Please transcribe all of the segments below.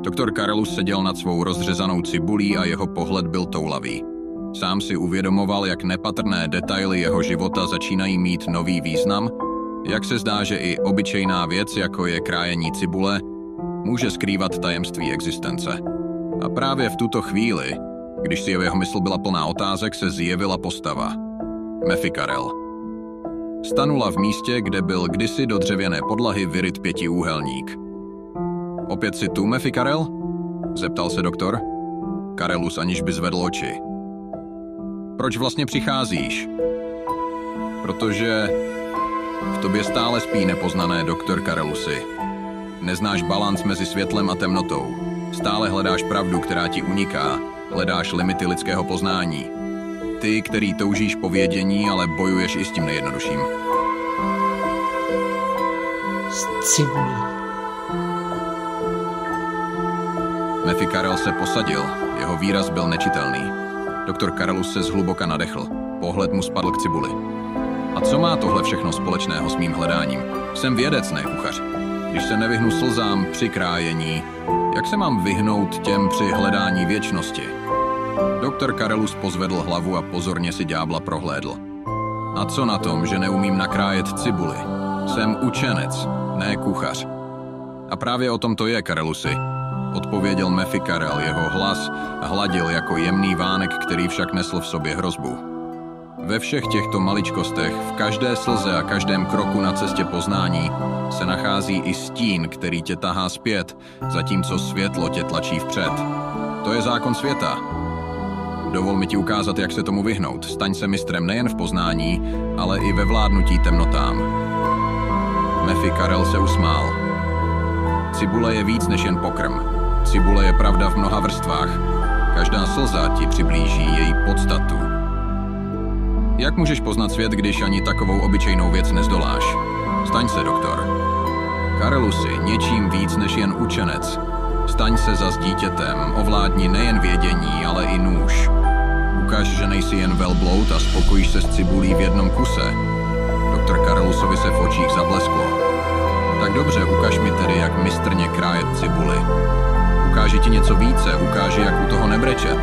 Doktor Karelus seděl nad svou rozřezanou cibulí a jeho pohled byl toulavý. Sám si uvědomoval, jak nepatrné detaily jeho života začínají mít nový význam, jak se zdá, že i obyčejná věc, jako je krájení cibule, může skrývat tajemství existence. A právě v tuto chvíli, když si jeho mysl byla plná otázek, se zjevila postava. Mefikarel. Stanula v místě, kde byl kdysi do dřevěné podlahy vyryt pětiúhelník. Opět si tu, Mefikarel? Zeptal se doktor. Karelus aniž by zvedl oči. Proč vlastně přicházíš? Protože v tobě stále spí nepoznané, doktor Karelusi. Neznáš balans mezi světlem a temnotou. Stále hledáš pravdu, která ti uniká. Hledáš limity lidského poznání. Ty, který toužíš po vědění, ale bojuješ i s tím nejjednodušším. S cibulí. Mefikarel se posadil, jeho výraz byl nečitelný. Doktor Karelus se zhluboka nadechl, pohled mu spadl k cibuli. A co má tohle všechno společného s mým hledáním? Jsem vědec, ne kuchař. Když se nevyhnu slzám při krájení, jak se mám vyhnout těm při hledání věčnosti? Doktor Karelus pozvedl hlavu a pozorně si ďábla prohlédl. A co na tom, že neumím nakrájet cibuli? Jsem učenec, ne kuchař. A právě o tom to je, Karelusi. Odpověděl Mefikarel, jeho hlas hladil jako jemný vánek, který však nesl v sobě hrozbu. Ve všech těchto maličkostech, v každé slze a každém kroku na cestě poznání se nachází i stín, který tě tahá zpět, zatímco světlo tě tlačí vpřed. To je zákon světa. Dovol mi ti ukázat, jak se tomu vyhnout. Staň se mistrem nejen v poznání, ale i ve vládnutí temnotám. Mefikarel se usmál. Cibule je víc než jen pokrm. Cibule je pravda v mnoha vrstvách. Každá slza ti přiblíží její podstatu. Jak můžeš poznat svět, když ani takovou obyčejnou věc nezdoláš? Staň se, doktor. Karelusi, něčím víc než jen učenec. Staň se zas dítětem, ovládni nejen vědění, ale i nůž. Ukaž, že nejsi jen velbloud a spokojíš se s cibulí v jednom kuse. Doktor Karelusovi se v očích zablesklo. Tak dobře, ukaž mi tedy, jak mistrně krájet cibuli. Ukáži ti něco více, ukáži, jak u toho nebrečet.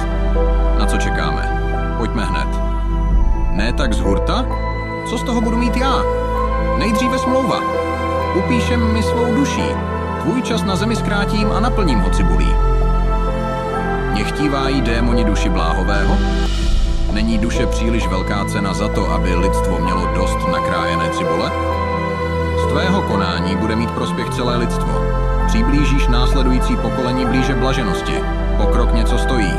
Na co čekáme? Pojďme hned. Ne tak z hurta? Co z toho budu mít já? Nejdříve smlouva. Upíšem mi svou duší. Tvůj čas na zemi zkrátím a naplním ho cibulí. Nechtívají démoni duši bláhového? Není duše příliš velká cena za to, aby lidstvo mělo dost nakrájené cibule? Z tvého konání bude mít prospěch celé lidstvo. Přiblížíš následující pokolení blíže blaženosti. Pokrok něco stojí.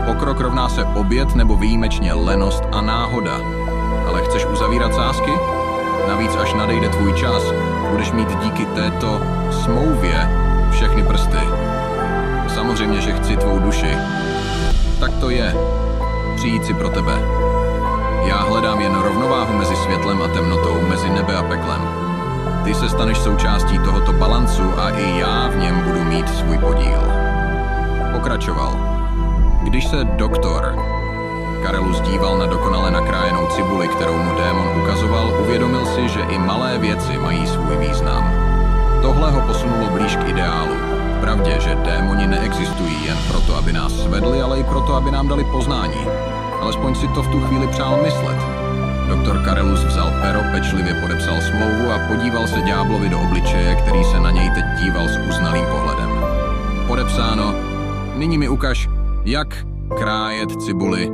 Pokrok rovná se oběd nebo výjimečně lenost a náhoda. Ale chceš uzavírat sázky? Navíc až nadejde tvůj čas, budeš mít díky této smlouvě všechny prsty. Samozřejmě, že chci tvou duši. Tak to je. Přijít si pro tebe. Já hledám jen rovnováhu mezi světlem a temnotou, mezi nebe a peklem. Ty se staneš součástí tohoto balancu a i já v něm budu mít svůj podíl. Pokračoval. Když se doktor Karelus díval na dokonale nakrájenou cibuli, kterou mu démon ukazoval, uvědomil si, že i malé věci mají svůj význam. Tohle ho posunulo blíž k ideálu. Pravdě, že démoni neexistují jen proto, aby nás svedli, ale i proto, aby nám dali poznání. Alespoň si to v tu chvíli přál myslet. Doktor Karelus vzal pero, pečlivě podepsal smlouvu a podíval se ďáblovi do obličeje, který se na něj teď díval s uznalým pohledem. Podepsáno, nyní mi ukaž, jak krájet cibuli,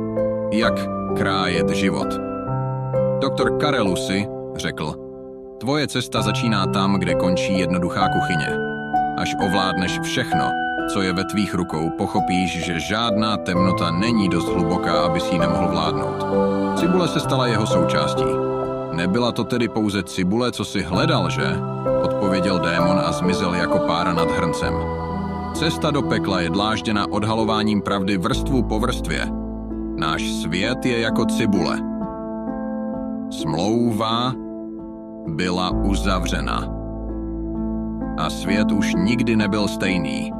jak krájet život. Doktor Karelusi řekl, tvoje cesta začíná tam, kde končí jednoduchá kuchyně. Až ovládneš všechno, co je ve tvých rukou, pochopíš, že žádná temnota není dost hluboká, abys ji nemohl vládnout. Cibule se stala jeho součástí. Nebyla to tedy pouze cibule, co si hledal, že? Odpověděl démon a zmizel jako pára nad hrncem. Cesta do pekla je dlážděna odhalováním pravdy vrstvu po vrstvě. Náš svět je jako cibule. Smlouva byla uzavřena. A svět už nikdy nebyl stejný.